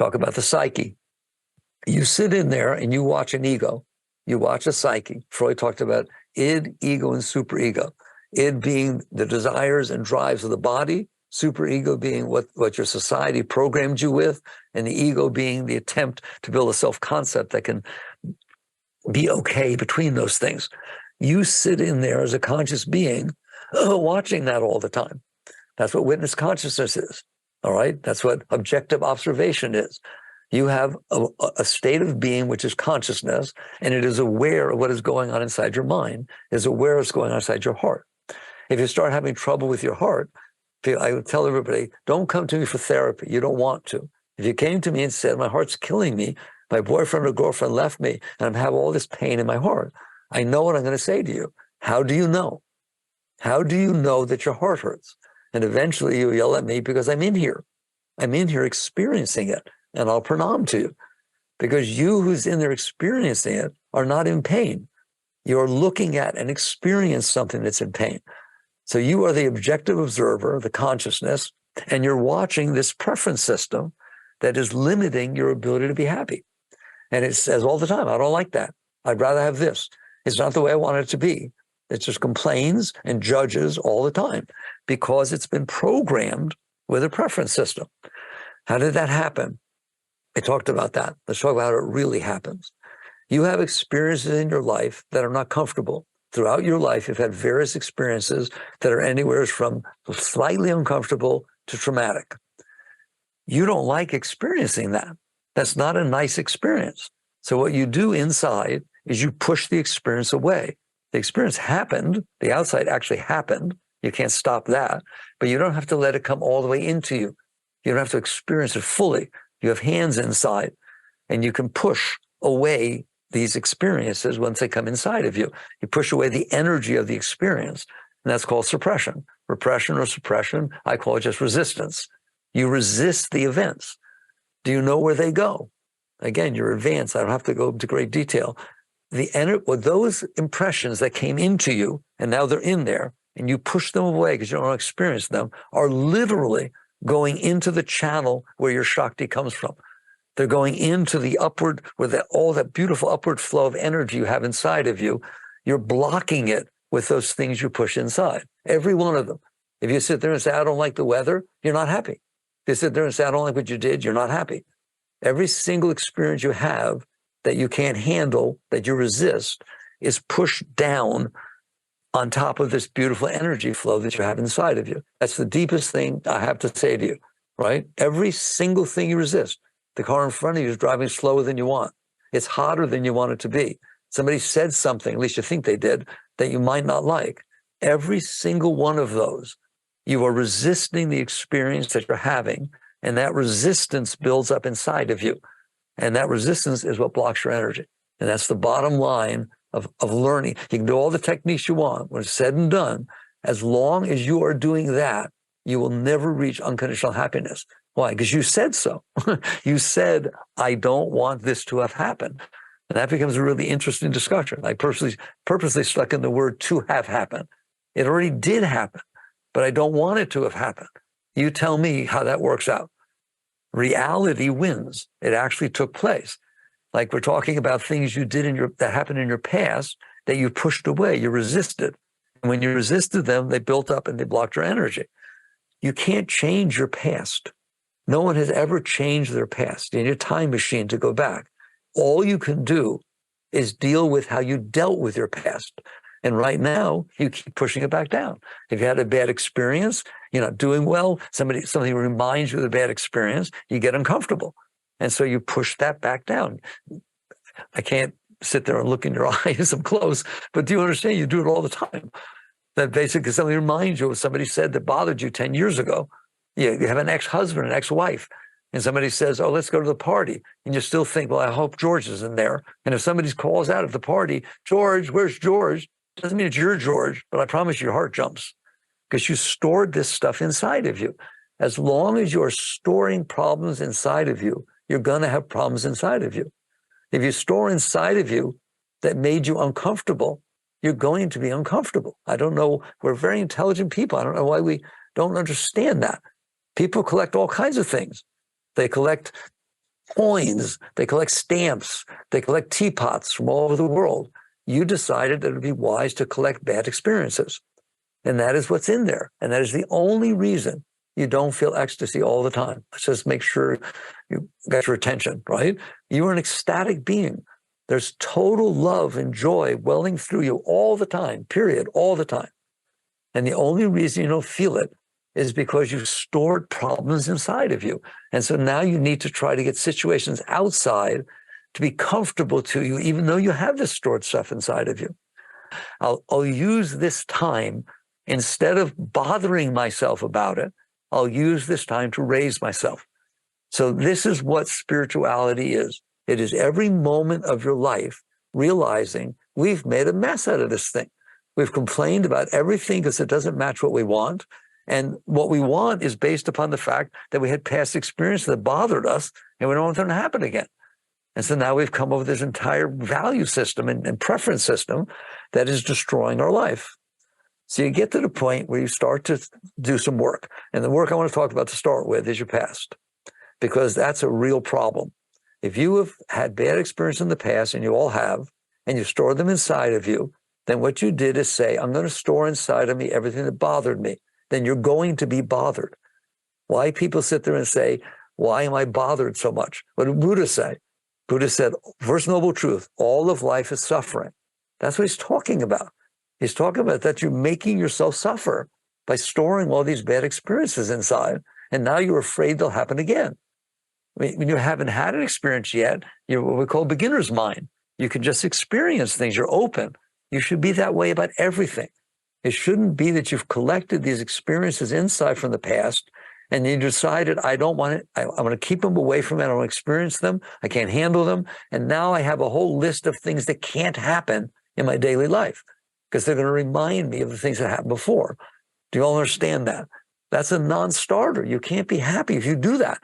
Talk about the psyche. You sit in there and you watch an ego. You watch a psyche. Freud talked about id, ego, and superego. Id being the desires and drives of the body, superego being what your society programmed you with, and the ego being the attempt to build a self-concept that can be okay between those things. You sit in there as a conscious being watching that all the time. That's what witness consciousness is, all right? That's what objective observation is. You have a state of being which is consciousness, and it is aware of what is going on inside your mind, is aware of what's going on inside your heart. If you start having trouble with your heart, I would tell everybody, don't come to me for therapy. You don't want to. If you came to me and said, my heart's killing me, my boyfriend or girlfriend left me, and I'm having all this pain in my heart, I know what I'm going to say to you. How do you know? How do you know that your heart hurts? And eventually you yell at me because I'm in here. I'm in here experiencing it, and I'll pranam to you. Because you who's in there experiencing it are not in pain. You're looking at and experiencing something that's in pain. So you are the objective observer, the consciousness, and you're watching this preference system that is limiting your ability to be happy. And it says all the time, I don't like that. I'd rather have this. It's not the way I want it to be. It just complains and judges all the time because it's been programmed with a preference system. How did that happen? I talked about that. Let's talk about how it really happens. You have experiences in your life that are not comfortable. Throughout your life, you've had various experiences that are anywhere from slightly uncomfortable to traumatic. You don't like experiencing that. That's not a nice experience. So what you do inside is you push the experience away. The experience happened. The outside actually happened. You can't stop that. But you don't have to let it come all the way into you. You don't have to experience it fully. You have hands inside, and you can push away these experiences once they come inside of you. You push away the energy of the experience, and that's called suppression. Repression or suppression, I call it just resistance. You resist the events. Do you know where they go? Again, you're advanced. I don't have to go into great detail. Those impressions that came into you, and now they're in there, and you push them away because you don't experience them, are literally going into the channel where your Shakti comes from. They're going into the upward, where all that beautiful upward flow of energy you have inside of you. You're blocking it with those things you push inside. Every one of them. If you sit there and say, I don't like the weather, you're not happy. If you sit there and say, I don't like what you did, you're not happy. Every single experience you have that you can't handle, that you resist, is pushed down on top of this beautiful energy flow that you have inside of you. That's the deepest thing I have to say to you, right? Every single thing you resist. The car in front of you is driving slower than you want. It's hotter than you want it to be. Somebody said something, at least you think they did, that you might not like. Every single one of those, you are resisting the experience that you're having, and that resistance builds up inside of you. And that resistance is what blocks your energy. And that's the bottom line of learning. You can do all the techniques you want. When it's said and done, as long as you are doing that, you will never reach unconditional happiness. Why? Because you said so. You said, I don't want this to have happened. And that becomes a really interesting discussion. I purposely stuck in the word to have happened. It already did happen, but I don't want it to have happened. You tell me how that works out. Reality wins. It actually took place. Like we're talking about things you did that happened in your past that you pushed away, you resisted. And when you resisted them, they built up and they blocked your energy. You can't change your past. No one has ever changed their past. You need a time machine to go back. All you can do is deal with how you dealt with your past. And right now, you keep pushing it back down. If you had a bad experience, you're not doing well, something reminds you of the bad experience, you get uncomfortable. And so you push that back down. I can't sit there and look in your eyes up close, but do you understand? You do it all the time. That basically something reminds you of what somebody said that bothered you 10 years ago. You have an ex-husband, an ex-wife, and somebody says, oh, let's go to the party. And you still think, well, I hope George is in there. And if somebody calls out at the party, George, where's George? Doesn't mean it's your George, but I promise your heart jumps because you stored this stuff inside of you. As long as you're storing problems inside of you, you're going to have problems inside of you. If you store inside of you that made you uncomfortable, you're going to be uncomfortable. I don't know. We're very intelligent people. I don't know why we don't understand that. People collect all kinds of things. They collect coins, they collect stamps, they collect teapots from all over the world. You decided that it would be wise to collect bad experiences. And that is what's in there. And that is the only reason you don't feel ecstasy all the time. Let's just make sure you got your attention, right? You are an ecstatic being. There's total love and joy welling through you all the time, period, all the time. And the only reason you don't feel it is because you've stored problems inside of you. And so now you need to try to get situations outside to be comfortable to you, even though you have this stored stuff inside of you. I'll use this time, instead of bothering myself about it, I'll use this time to raise myself. So this is what spirituality is. It is every moment of your life realizing we've made a mess out of this thing. We've complained about everything because it doesn't match what we want. And what we want is based upon the fact that we had past experiences that bothered us and we don't want them to happen again. And so now we've come up with this entire value system and preference system that is destroying our life. So you get to the point where you start to do some work. And the work I want to talk about to start with is your past, because that's a real problem. If you have had bad experience in the past, and you all have, and you store them inside of you, then what you did is say, I'm going to store inside of me everything that bothered me. Then you're going to be bothered. Why people sit there and say, why am I bothered so much? What did Buddha say? Buddha said, first noble truth, all of life is suffering. That's what he's talking about. He's talking about that you're making yourself suffer by storing all these bad experiences inside, and now you're afraid they'll happen again. When you haven't had an experience yet, you're what we call beginner's mind. You can just experience things. You're open. You should be that way about everything. It shouldn't be that you've collected these experiences inside from the past, and you decided, I don't want it. I want to keep them away from it. I don't want to experience them. I can't handle them. And now I have a whole list of things that can't happen in my daily life because they're going to remind me of the things that happened before. Do you all understand that? That's a non-starter. You can't be happy if you do that.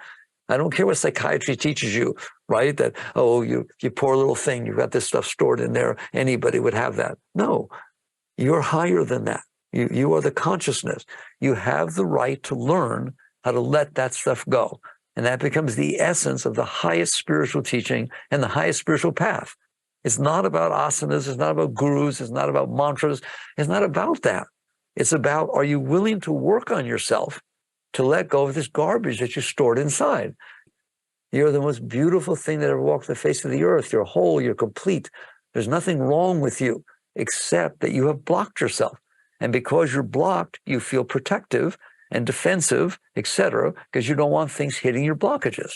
I don't care what psychiatry teaches you, right? That, oh, you poor little thing, you've got this stuff stored in there. Anybody would have that. No, you're higher than that. You are the consciousness. You have the right to learn how to let that stuff go. And that becomes the essence of the highest spiritual teaching and the highest spiritual path. It's not about asanas. It's not about gurus. It's not about mantras. It's not about that. It's about, are you willing to work on yourself to let go of this garbage that you stored inside? You're the most beautiful thing that ever walked the face of the earth. You're whole. You're complete. There's nothing wrong with you except that you have blocked yourself. And because you're blocked, you feel protective and defensive, etc., because you don't want things hitting your blockages.